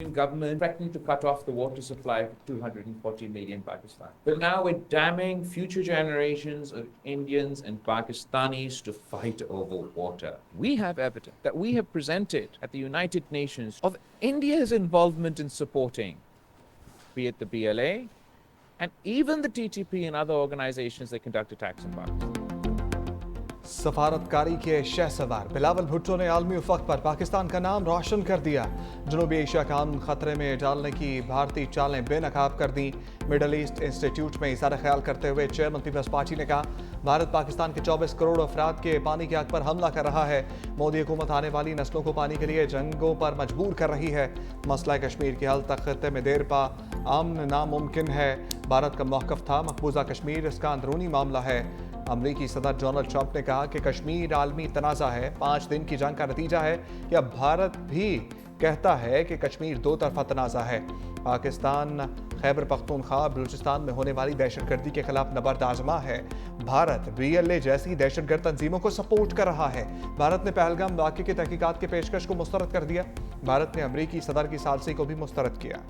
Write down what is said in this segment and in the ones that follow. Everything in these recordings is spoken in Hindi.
Government threatening to cut off the water supply for 240 million Pakistan. But now we're damning future generations of Indians and Pakistanis to fight over water. We have evidence that we have presented at the United Nations of India's involvement in supporting, be it the BLA, and even the TTP and other organizations that conduct attacks in Pakistan. सफारतकारी के शहसवार बिलावल भुट्टो ने आलमी उफक पर पाकिस्तान का नाम रोशन कर दिया। जनूबी एशिया का अमन खतरे में डालने की भारतीय चालें बेनकाब कर दी। मिडल ईस्ट इंस्टीट्यूट में इशारा ख्याल करते हुए चेयरमैन पीपल्स पार्टी ने कहा, भारत पाकिस्तान के 24 करोड़ अफराद के पानी के हक पर हमला कर रहा है। मोदी हुकूमत आने वाली नस्लों को पानी के लिए जंगों पर मजबूर कर रही है। मसला कश्मीर के हल तक खत्ते में देर पा अमन नामुमकिन है। भारत का मौक़िफ़ था मकबूजा कश्मीर इसका अंदरूनी मामला है। अमरीकी सदर डोनाल्ड ट्रंप ने कहा कि कश्मीर आलमी तनाज़ा है, 5 दिन की जंग का नतीजा है कि अब भारत भी कहता है कि कश्मीर दो तरफा तनाज़ा है। पाकिस्तान खैबर पख्तूनख्वा बलूचिस्तान में होने वाली दहशतगर्दी के खिलाफ नबर्द आजमा है। भारत BLA जैसी दहशतगर्द तंजीमों को सपोर्ट कर रहा है। भारत ने पहलगाम वाक़े की तहकीकात के पेशकश को मुस्तरद कर दिया। भारत ने अमरीकी सदर की सालसी को भी मुस्तरद किया।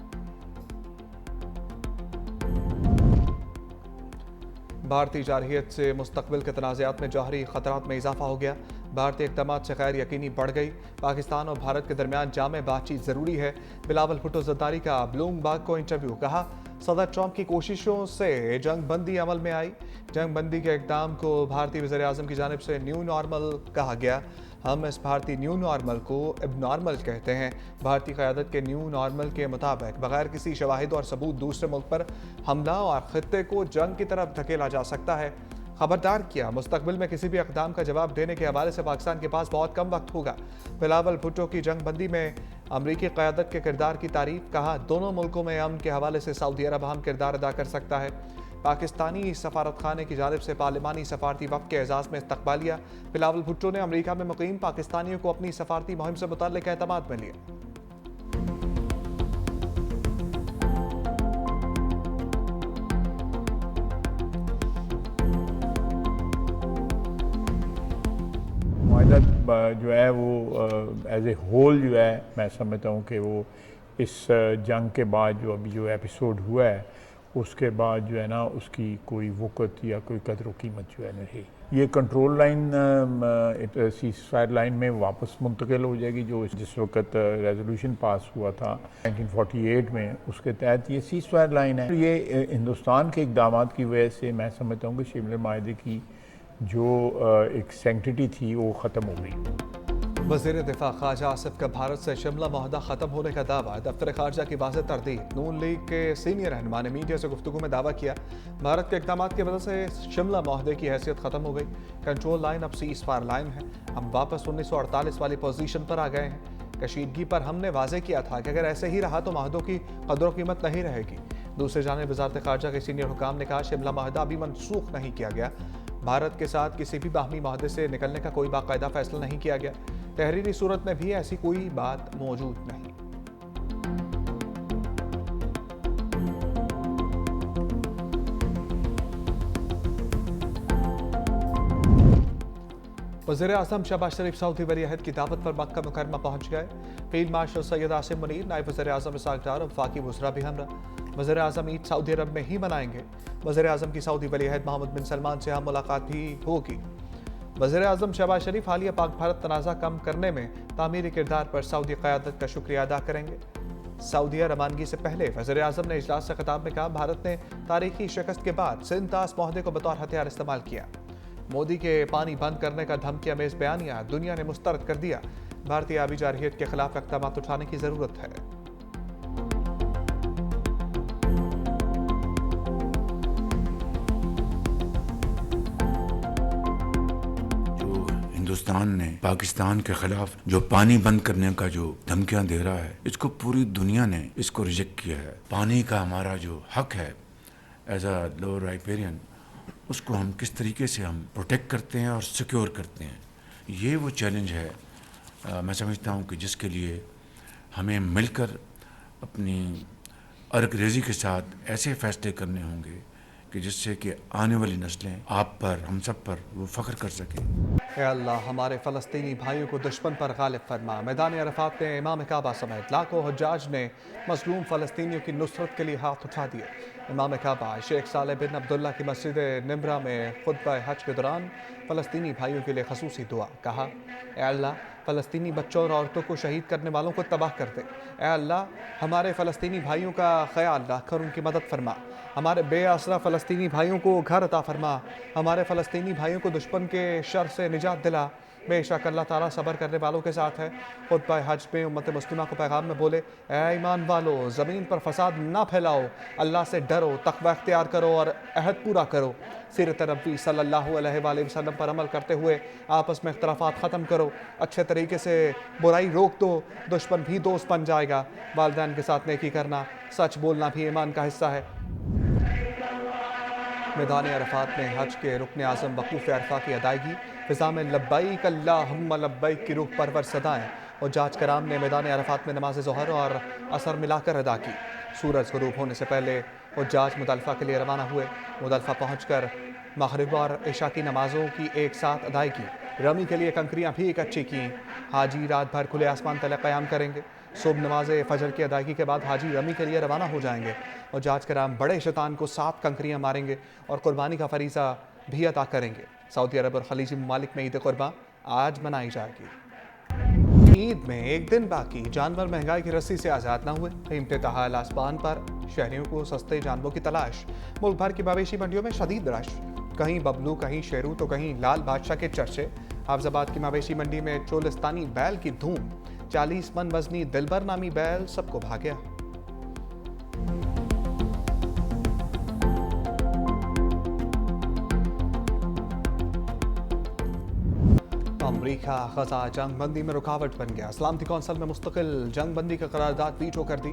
भारतीय जारहियत से मुस्तकबिल के तनाज़ात में जौहरी ख़तरात में इजाफा हो गया। भारतीय इक़दामात से गैर यकीनी बढ़ गई। पाकिस्तान और भारत के दरमियान जामे बातचीत ज़रूरी है। बिलावल भुट्टो ज़रदारी का ब्लूमबर्ग को इंटरव्यू। कहा, सदर ट्रंप की कोशिशों से जंग बंदी अमल में आई। जंग बंदी के इक़दाम को भारतीय वज़ीर आज़म की जानिब से न्यू नॉर्मल कहा गया। हम इस भारतीय न्यू नॉर्मल को एबनॉर्मल कहते हैं। भारतीय क़यादत के न्यू नॉर्मल के मुताबिक बगैर किसी शवाहिद और सबूत दूसरे मुल्क पर हमला और ख़ित्ते को जंग की तरफ धकेला जा सकता है। खबरदार किया, मुस्तकबिल में किसी भी इक़दाम का जवाब देने के हवाले से पाकिस्तान के पास बहुत कम वक्त होगा। बिलावल भुट्टो की जंग बंदी में अमरीकी क़यादत के किरदार की तारीफ। कहा, दोनों मुल्कों में अमन के हवाले से सऊदी अरब अहम किरदार अदा कर सकता है। पाकिस्तानी सफारत खाने की जानिब से पार्लिमानी सफारती वफ़द के एजाज़ में इस्तकबालिया। बिलावल भुट्टो ने अमरीका में मुक़ीम पाकिस्तानियों को अपनी सफारती मुहिम से मुतल्लिक़ एतमाद में लिया। जो है वो एज ए होल जो है मैं समझता हूँ कि वो इस जंग के बाद जो अभी जो एपिसोड हुआ है उसके बाद जो है ना उसकी कोई वक़्त या कोई कदर कीमत जो है नहीं। ये control line seize fire line में वापस मुंतकिल हो जाएगी जो जिस वक्त रेजोल्यूशन पास हुआ था 1948 में, उसके तहत ये सीज़ फायर लाइन है। ये हिंदुस्तान के इक़दाम की वजह से मैं समझता हूँ कि शिमला माहिदे की जो एक सेंक्टिटी थी वो ख़त्म हो गई। वज़ीर दिफ़ा ख्वाजा आसिफ का भारत से शिमला मुआहदा ख़त्म होने का दावा। दफ्तर ख़ारजा की वाज़ेह तरदीद। नून लीग के सीनियर रहनुमा ने मीडिया से गुफ्तगू में दावा किया, भारत के इक़दाम की वजह से शिमला मुआहदे की हैसियत ख़त्म हो गई। कंट्रोल लाइन अब सीज़ फायर लाइन है। हम वापस 1948 वाली पोजीशन पर आ गए हैं। कशीदगी पर हमने वाज़ेह किया था कि अगर ऐसे ही रहा तो मुआहदों की कदर कीमत नहीं रहेगी। दूसरी जानिब वज़ारत ख़ारजा के सीनियर हुकाम ने कहा, शिमला मुआहदा अभी मनसूख नहीं किया गया। भारत के साथ किसी भी बाहमी मुआहदे से निकलने का कोई बाकायदा फैसला नहीं किया गया। तहरीरी सूरत में भी ऐसी कोई बात मौजूद नहीं। वज़ीर आज़म शहबाज शरीफ सऊदी वलीअहद की दावत पर मक्का मुकरमा पहुंच गए। फील्ड मार्शल सैयद आसिम मुनीर, नायब वज़ीर आज़म इसहाक़ डार और वफाकी वज़रा भी हमरा। वज़ीर आज़म ईद सऊदी अरब में ही मनाएंगे। वज़ीर आज़म की सऊदी वलीअहद मोहम्मद बिन सलमान से हम मुलाकात भी होगी। वज़ीर आज़म शहबाज शरीफ हालिया पाक भारत तनाज़ा कम करने में तामीरी किरदार पर सऊदी क़यादत का शुक्रिया अदा करेंगे। सऊदीया रवानगी से पहले वज़ीर आज़म ने इजलास से खिताब में कहा, भारत ने तारीखी शिकस्त के बाद सिंतास मुआहदे को बतौर हथियार इस्तेमाल किया। मोदी के पानी बंद करने का धमकी अमेज़ बयानिया दुनिया ने मुस्तरद कर दिया। भारतीय आबी जारहियत के खिलाफ इक़दाम उठाने की ज़रूरत है। हिंदुस्तान ने पाकिस्तान के खिलाफ जो पानी बंद करने का जो धमकियां दे रहा है, इसको पूरी दुनिया ने इसको रिजेक्ट किया है। पानी का हमारा जो हक है एज अ लोअर राइपेरियन, उसको हम किस तरीके से हम प्रोटेक्ट करते हैं और सिक्योर करते हैं, ये वो चैलेंज है। मैं समझता हूँ कि जिसके लिए हमें मिलकर अपनी अर्क रेज़ी के साथ ऐसे फैसले करने होंगे कि जिससे कि आने वाली नस्लें आप पर, हम सब पर वो फ़ख्र कर सकें। ए अल्लाह, हमारे फ़लस्तीनी भाइयों को दुश्मन पर गालिब फरमा। मैदान अरफात में इमाम काबा समेत लाखों हुज्जाज ने मज़लूम फ़लस्तीनियों की नुसरत के लिए हाथ उठा दिए। इमाम काबा शेख सालेह बिन अब्दुल्ला की मस्जिद निम्रा में खुतबा हज के दौरान फ़लस्तीनी भाइयों के लिए खसूसी दुआ। कहा, ए अल्लाह, फ़लस्तीनी बच्चों और औरतों को शहीद करने वालों को तबाह कर दे। ए अल्लाह, हमारे फ़लस्तीनी भाइयों का ख्याल रखकर उनकी मदद फरमा। हमारे बेआसरा फ़लस्तीनी भाइयों को घर अता फरमा। हमारे फ़लस्तीनी भाइयों को दुश्मन के शर से निजात दिला। बेशक अल्लाह ताला सब्र करने वालों के साथ है। खुतबा हज में उम्मत मुस्लिमा को पैगाम में बोले, ए ईमान वालो, ज़मीन पर फसाद ना फैलाओ, अल्लाह से डरो, तक़वा इख्तियार करो और अहद पूरा करो। सीरत नबी सल्लल्लाहु अलैहि वसल्लम पर अमल करते हुए आपस में इख्तलाफात ख़त्म करो। अच्छे तरीके से बुराई रोक दो, दुश्मन भी दोस्त बन जाएगा। वालिदैन के साथ नेकी करना, सच बोलना भी ईमान का हिस्सा है। मैदान अरफात में हज के रुकन आज़म वक़ूफ़ अरफा की अदायगी, फ़िज़ा में लब्बैक अल्लाहुम्मा लब्बैक की रूह परवर सदाएँ और जाज कराम ने मैदान अरफात में नमाज ज़ोहर और असर मिलाकर अदा की। सूरज ग़ुरूब होने से पहले हुज्जाज मुज़दलिफ़ा के लिए रवाना हुए। मुज़दलिफ़ा पहुँचकर मग़रिब और इशा की नमाज़ों की एक साथ अदायगी, रमी के लिए कंकरियाँ भी इकट्ठी की। हाजी रात भर खुले आसमान तले क़याम करेंगे। सुबह नमाज फ़जर की अदायगी के बाद हाजी रमी के लिए रवाना हो जाएंगे और जाज कराम बड़े शैतान को 7 कंकरियाँ मारेंगे और कुर्बानी का फरीज़ा भी अदा करेंगे। सऊदी अरब और खलीजी ममालिक में ईद कुर्बान आज मनाई जाएगी। ईद में एक दिन बाकी, जानवर महंगाई की रस्सी से आज़ाद न हुए। कीमतें तहाल आसमान पर, शहरियों को सस्ते जानवरों की तलाश। मुल्क भर की मवेशी मंडियों में शदीद रश, कहीं बबलू, कहीं शेरू तो कहीं लाल बादशाह के चर्चे। हाफिजाबाद की मवेशी मंडी में चोलिस्तानी बैल की धूम। 40 मन वजनी दिलबर नामी बैल सबको भा गया। अमरीका गजा जंग बंदी में रुकावट बन गया। सलामती कौंसिल में मुस्तकिल जंग बंदी की करारदाद वीटो कर दी।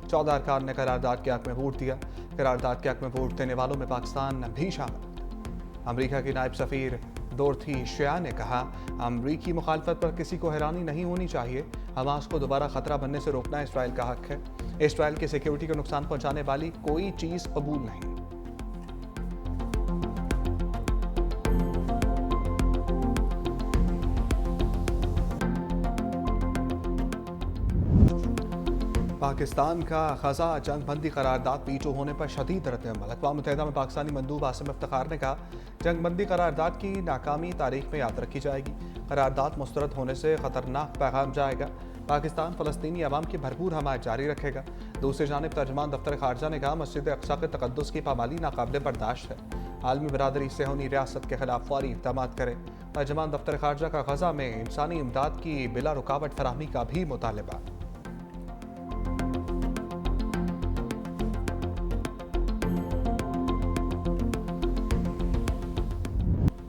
14 अरकान ने करारदाद के हक में वोट दिया। करारदाद के हक में वोट देने वालों में पाकिस्तान भी शामिल। अमरीका की नायब सफ़ीर डोरथी शिया ने कहा, अमरीकी मुखालफत पर किसी को हैरानी नहीं होनी चाहिए। हमास को दोबारा खतरा बनने से रोकना इसराइल का हक है। इसराइल की सिक्योरिटी को नुकसान पहुंचाने वाली कोई चीज़ कबूल नहीं। पाकिस्तान का ख़ज़ा जंग बंदी करारदाद वीटो होने पर शदीद रद्द-ए-अमल। अक़वाम मुत्तहिदा में पाकिस्तानी मंदूब आसिम इफ्तिखार ने कहा, जंग बंदी करारदाद की नाकामी तारीख में याद रखी जाएगी। करारदाद मुस्तरद होने से ख़तरनाक पैगाम जाएगा। पाकिस्तान फ़लस्तीनी अवाम की भरपूर हमायत जारी रखेगा। दूसरी जानिब तर्जुमान दफ्तर ख़ारजा ने कहा, मस्जिद अक़सा के तक़द्दुस की पामाली नाकाबिल बर्दाश्त है। आलमी बरादरी सेहूनी रियासत के खिलाफ फौरी इक़दाम करें। तर्जुमान दफ्तर ख़ारजा का ग़ज़ा में इंसानी इमदाद की बिला रुकावट फराहमी का भी मुतालबा।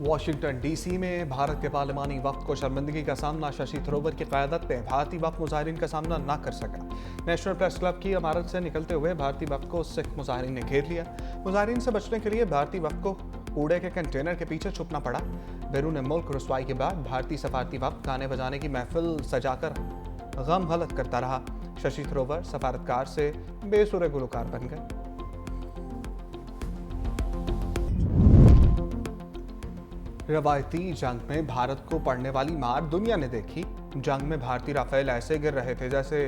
वाशिंगटन डीसी में भारत के पार्लिमानी वफ़द को शर्मिंदगी का सामना शशि थरूर की क़यादत में भारतीय वफ़द मुज़ाहिरीन का सामना न कर सका। नेशनल प्रेस क्लब की इमारत से निकलते हुए भारतीय वफ़द को सिख मुज़ाहिरीन ने घेर लिया। मुज़ाहिरीन से बचने के लिए भारतीय वफ़द को कूड़े के कंटेनर के पीछे छुपना पड़ा। बैरून मुल्क रुसवाई के बाद भारतीय सफारती वफ़द गाने बजाने की महफिल सजाकर गम गलत करता रहा। शशि थरूर सफारतकार से बेसुरे गुलकार बन गए। रवायती जंग में भारत को पड़ने वाली मार दुनिया ने देखी। जंग में भारतीय राफेल ऐसे गिर रहे थे जैसे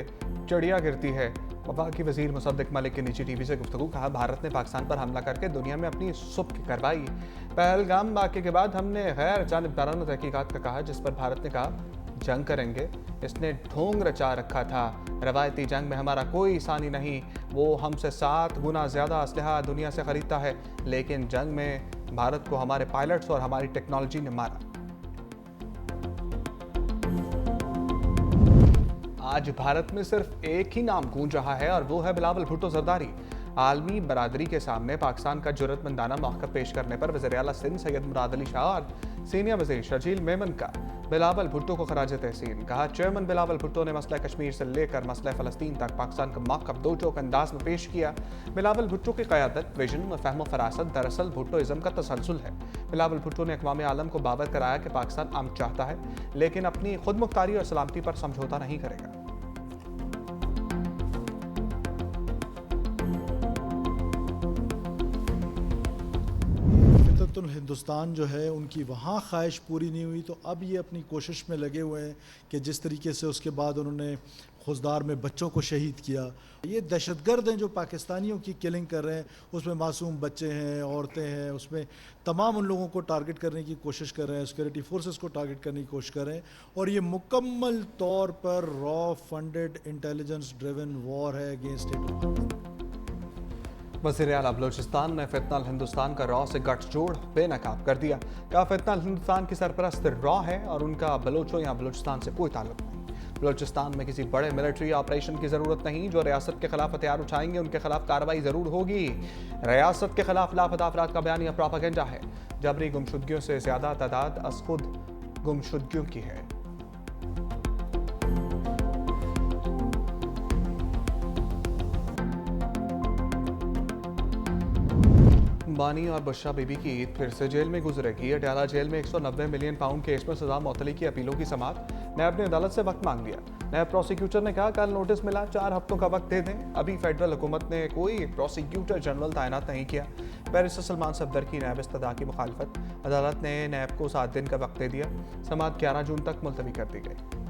चिड़िया गिरती है। वफाकी वजीर मुसद्दिक मलिक की निजी टीवी से गुफ्तगू, कहा, भारत ने पाकिस्तान पर हमला करके दुनिया में अपनी सुब्ह करवाई। पहलगाम वाक़े के बाद हमने गैर जानिबदाराना तहकीकात का कहा, जिस पर भारत ने कहा जंग करेंगे। इसने ढोंग रचा रखा था। रवायती जंग में हमारा कोई सानी नहीं। वो हमसे 7 गुना ज़्यादा असलहा दुनिया से ख़रीदता है, लेकिन जंग में भारत को हमारे पायलट्स और हमारी टेक्नोलॉजी ने मारा। आज भारत में सिर्फ एक ही नाम गूंज रहा है और वो है बिलावल भुट्टो जरदारी। आलमी बरादरी के सामने पाकिस्तान का जुर्रतमंदाना मौक़िफ़ पेश करने पर वज़ीर आला सिंध सैयद मुराद अली शाह और सीनियर वज़ीर शर्जील मेमन का बिलावल भुट्टो को खराज तहसीन। कहा, चेयरमैन बिलावल भुट्टो ने मसला कश्मीर से लेकर मसला फ़लस्तीन तक पाकिस्तान का मौक़िफ़ दो टोक अंदाज में पेश किया। बिलावल भुट्टो की क़यादत, विजन और फ़हम फ़रासत दरअसल भुट्टोइज़्म का तसलसल है। बिलावल भुट्टो ने अक़वाम आलम को बावर कराया कि पाकिस्तान अमन चाहता है, लेकिन अपनी खुद मुख्तारी और सलामती पर समझौता नहीं करेगा। खलीफतुल हिंदुस्तान जो है उनकी वहाँ ख्वाहिश पूरी नहीं हुई, तो अब ये अपनी कोशिश में लगे हुए हैं कि जिस तरीके से उसके बाद उन्होंने खुजदार में बच्चों को शहीद किया। ये दहशतगर्द हैं जो पाकिस्तानियों की किलिंग कर रहे हैं, उसमें मासूम बच्चे हैं, औरतें हैं, उसमें तमाम उन लोगों को टारगेट करने की कोशिश कर रहे हैं, सिक्योरिटी फोर्सेस को टारगेट करने की कोशिश कर रहे हैं। और ये मुकम्मल तौर पर raw funded intelligence driven war है अगेंस्ट स्टेट। वज़ीर आला बलूचिस्तान ने फितनल हिंदुस्तान का रॉ से गठजोड़ बेनकाब कर दिया। कहा फितनल हिंदुस्तान की सरपरस्त रॉ है और उनका बलोचों या बलूचिस्तान से कोई ताल्लुक नहीं। बलूचिस्तान में किसी बड़े मिलिट्री ऑपरेशन की जरूरत नहीं। जो रियासत के खिलाफ हथियार उठाएंगे उनके खिलाफ कार्रवाई जरूर होगी। रियासत के खिलाफ लापता अफराद का बयान या प्रोपेगेंडा है। जबरी गुमशुदगियों से ज्यादा तादाद अज खुद गुमशुदगियों की है। बानी और बुशरा बीबी की ईद फिर से जेल में गुजरेगी। अडयाला जेल में 190 मिलियन पाउंड केस में सजा मुअत्तली की अपीलों की समाअत। नैब ने अदालत से वक्त मांग लिया। नैब प्रोसिक्यूटर ने कहा कल नोटिस मिला, 4 हफ्तों का वक्त दे दें। अभी फेडरल हुकूमत ने कोई प्रोसिक्यूटर जनरल तैनात नहीं किया। बैरिस्टर सलमान सफदर की नैब इस्तदा की मुखालफत। अदालत ने नैब को 7 दिन का वक्त दे दिया। समाअत 11 जून तक मुलतवी कर दी गई।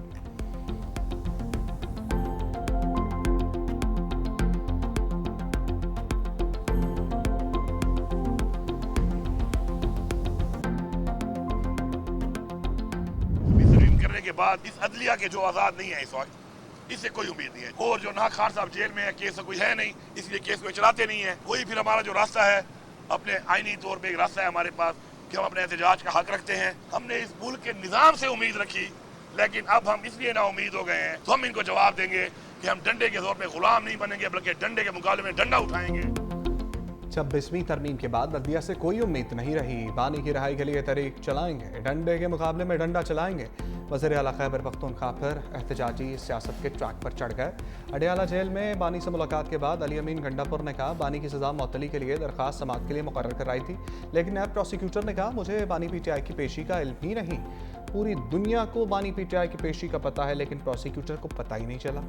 के बाद इस अदलिया के जो आजाद नहीं है इस वक्त, इससे कोई उम्मीद नहीं है। और जो ना खान साहब जेल में है, केस कोई है नहीं, इसलिए केस को चलाते नहीं है। वही फिर हमारा जो रास्ता है, अपने आईनी तौर पे एक रास्ता है हमारे पास कि हम अपने एहतजाज का हक रखते हैं। हमने इस मुल्क के निजाम से उम्मीद रखी, लेकिन अब हम इसलिए ना उम्मीद हो गए हैं, तो हम इनको जवाब देंगे कि हम डंडे के जोर पे गुलाम नहीं बनेंगे, बल्कि डंडे के मुकाबले में डंडा उठाएंगे। 26वीं तरमीम के बाद बल्दिया से कोई उम्मीद नहीं रही। बानी की रिहाई के लिए तहरीक चलाएंगे, डंडे के मुकाबले में डंडा चलाएंगे। वज़ीर आला खैबर पख्तूनख्वा फिर एहतजाजी सियासत के ट्रैक पर चढ़ गए। अडयाला जेल में बानी से मुलाकात के बाद अली अमीन गंडापुर ने कहा बानी की सजा मुअत्तली के लिए दरख्वास्त समाअत के लिए मुकर्रर कराई थी, लेकिन नैब प्रोसिक्यूटर ने कहा मुझे बानी पीटीआई की पेशी का इल्म ही नहीं। पूरी दुनिया को बानी पीटीआई की पेशी का पता है, लेकिन प्रोसिक्यूटर को पता ही नहीं चला।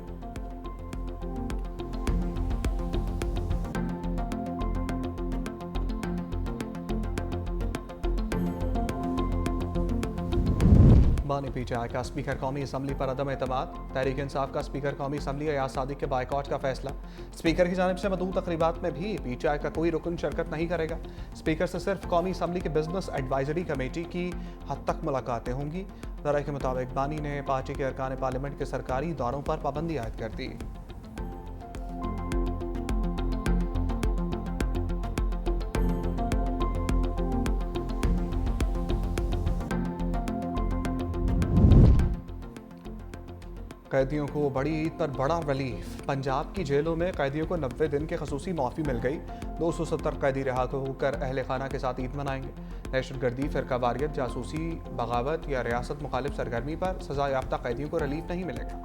बानी पीटीआई का स्पीकर कौमी असम्बली पर अदम एतमाद। तहरीक इंसाफ का स्पीकर कौमी असम्बली अयाज सादिक के बाइकआउट का फैसला। स्पीकर की जानिब से मदऊ तकरीबात में भी पीटीआई का कोई रुकन शिरकत नहीं करेगा। स्पीकर से सिर्फ कौमी असम्बली के बिजनेस एडवाइजरी कमेटी की हद तक मुलाकातें होंगी। ज़राए के मुताबिक बानी ने पार्टी के अरकान पार्लियामेंट के सरकारी दौरों पर पाबंदी आयद कर दी। कैदियों को बड़ी ईद पर बड़ा रिलीफ। पंजाब की जेलों में कैदियों को 90 दिन के खसूसी माफ़ी मिल गई। 270 कैदी रिहा होकर अहले खाना के साथ ईद मनाएंगे। दहशतगर्दी, फिरकावारियत, जासूसी, बगावत या रियासत मुखालिफ सरगर्मी पर सजा याफ्ता कैदियों को रिलीफ नहीं मिलेगा।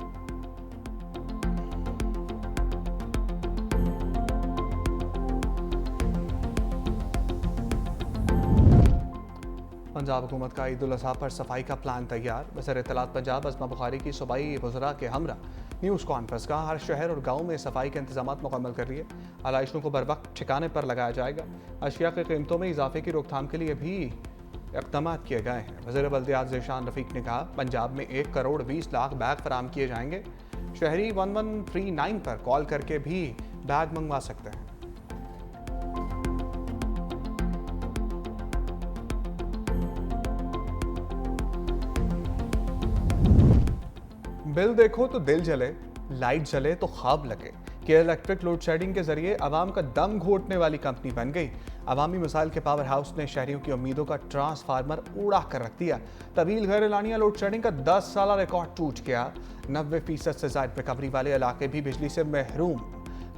पंजाब हुकूमत का ईद उल अज़हा पर सफाई का प्लान तैयार। वज़ीर इत्तलात पंजाब अज़मा बुखारी की सूबाई वज़रा के हमरा न्यूज़ कॉन्फ्रेंस का हर शहर और गाँव में सफाई के इंतजाम मुकम्मल कर लिए। आलाइशों को बर वक्त ठिकाने पर लगाया जाएगा। अशिया की कीमतों में इजाफे की रोकथाम के लिए भी इक़दाम किए गए हैं। वज़ीर बल्दियात ज़ेशान रफ़ीक ने कहा पंजाब में 1 करोड़ 20 लाख बैग फराम किए जाएंगे। शहरी 1139 पर कॉल करके भी बैग मंगवा सकते हैं। बिल देखो तो दिल जले, लाइट जले तो ख्वाब लगे कि इलेक्ट्रिक लोड शेडिंग के जरिए आवाम का दम घोटने वाली कंपनी बन गई। अवामी मसाइल के पावर हाउस ने शहरियों की उम्मीदों का ट्रांसफार्मर उड़ा कर रख दिया। तवील गैर एलानिया लोड शेडिंग का 10 साल रिकॉर्ड टूट गया। 90% से ज़ायद रिकवरी वाले इलाके भी बिजली से महरूम।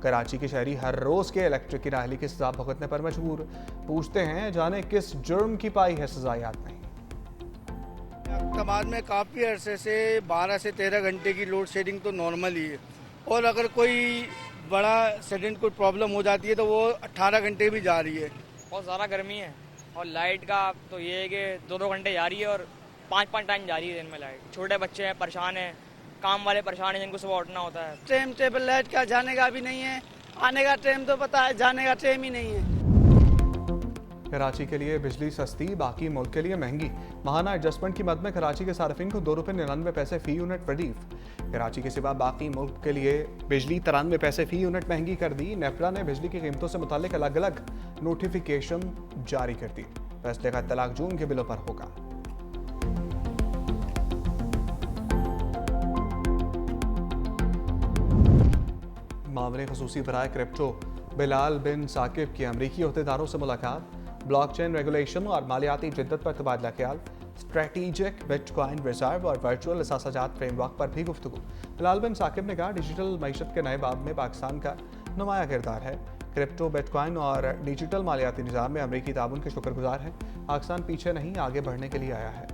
कराची के शहरी हर रोज़ के इलेक्ट्रिक की नाअहली की सजा भुगतने पर मजबूर। पूछते हैं जाने किस जुर्म की पाई है सजा, याद नहीं। इक़दामात में काफ़ी अरसे से 12 से 13 घंटे की लोड शेडिंग तो नॉर्मल ही है, और अगर कोई बड़ा सडन कोई प्रॉब्लम हो जाती है तो वो 18 घंटे भी जा रही है। बहुत ज़्यादा गर्मी है और लाइट का तो ये है कि 2-2 घंटे जा रही है और 5-5 टाइम जा रही है दिन में लाइट। छोटे बच्चे हैं, परेशान हैं, काम वाले परेशान हैं जिनको सुबह उठना होता है। टाइम टेबल लाइट का जाने का भी नहीं है, आने का टाइम तो पता है, जाने का टाइम ही नहीं है। कराची के लिए बिजली सस्ती, बाकी मुल्क के लिए महंगी। माहाना एडजस्टमेंट की मद में कराची के सार्फिन को ₹2.99 फी यूनिट रिलीफ। कराची के सिवा बाकी मुल्क के लिए बिजली 93 पैसे फी यूनिट महंगी कर दी। नेपरा ने बिजली की कीमतों से मुतालिक अलग अलग नोटिफिकेशन जारी कर दी। फैसले का इत्तलाक जून के बिलों पर होगा। मामले खसूसी बराए क्रिप्टो बिलाल बिन साकिब की अमरीकी अहदेदारों से मुलाकात। ब्लॉकचेन रेगुलेशन और मालियाती जिद्दत पर तबादला ख्याल। स्ट्रेटेजिक बिटकॉइन रिजर्व और वर्चुअल असासाजात फ्रेमवर्क पर भी गुफ्तगू। बिलाल बिन साकिब ने कहा डिजिटल मईशत के नए बाब में पाकिस्तान का नुमाया किरदार है। क्रिप्टो, बिटकॉइन और डिजिटल मालियाती निज़ाम में अमरीकी ताउन के शुक्रगुजार हैं। पाकिस्तान पीछे नहीं, आगे बढ़ने के लिए आया है।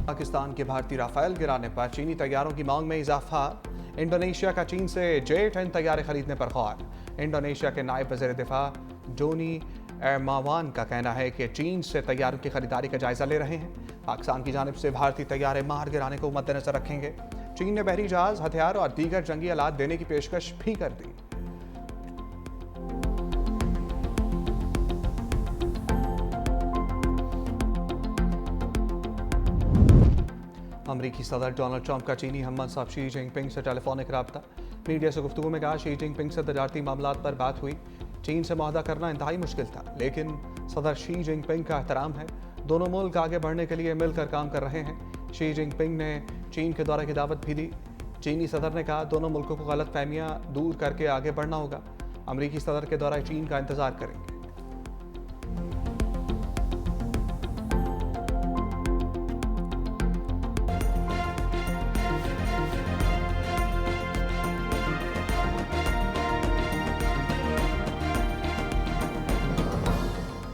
पाकिस्तान के भारतीय राफेल गिराने पर चीनी तैयारों की मांग में इजाफा। इंडोनेशिया का चीन से J-10 तैयारे खरीदने पर गौर। इंडोनेशिया के नायब वज़ीर दिफा जोनी एरमावान का कहना है कि चीन से तैयारों की खरीदारी का जायजा ले रहे हैं। पाकिस्तान की जानिब से भारतीय तैयारे मार गिराने को मद्देनजर रखेंगे। चीन ने बहरी जहाज, हथियार और दीगर जंगी आलात देने की पेशकश भी कर दी। अमरीकी सदर डोनाल्ड ट्रंप का चीनी हमदर्द साहब शी जिनपिंग से टेलीफोनिक रब्ता। मीडिया से गुफ्तगू में कहा शी जिनपिंग से तजारती मामलात पर बात हुई। चीन से मुआहदा करना इंतहाई मुश्किल था, लेकिन सदर शी जिनपिंग का एहतराम है। दोनों मुल्क आगे बढ़ने के लिए मिलकर काम कर रहे हैं। शी जिनपिंग ने चीन के दौरे की दावत भी दी। चीनी सदर ने कहा दोनों मुल्कों को गलत फहमियाँ दूर करके आगे बढ़ना होगा। अमरीकी सदर के दौरे चीन का इंतजार करेंगे।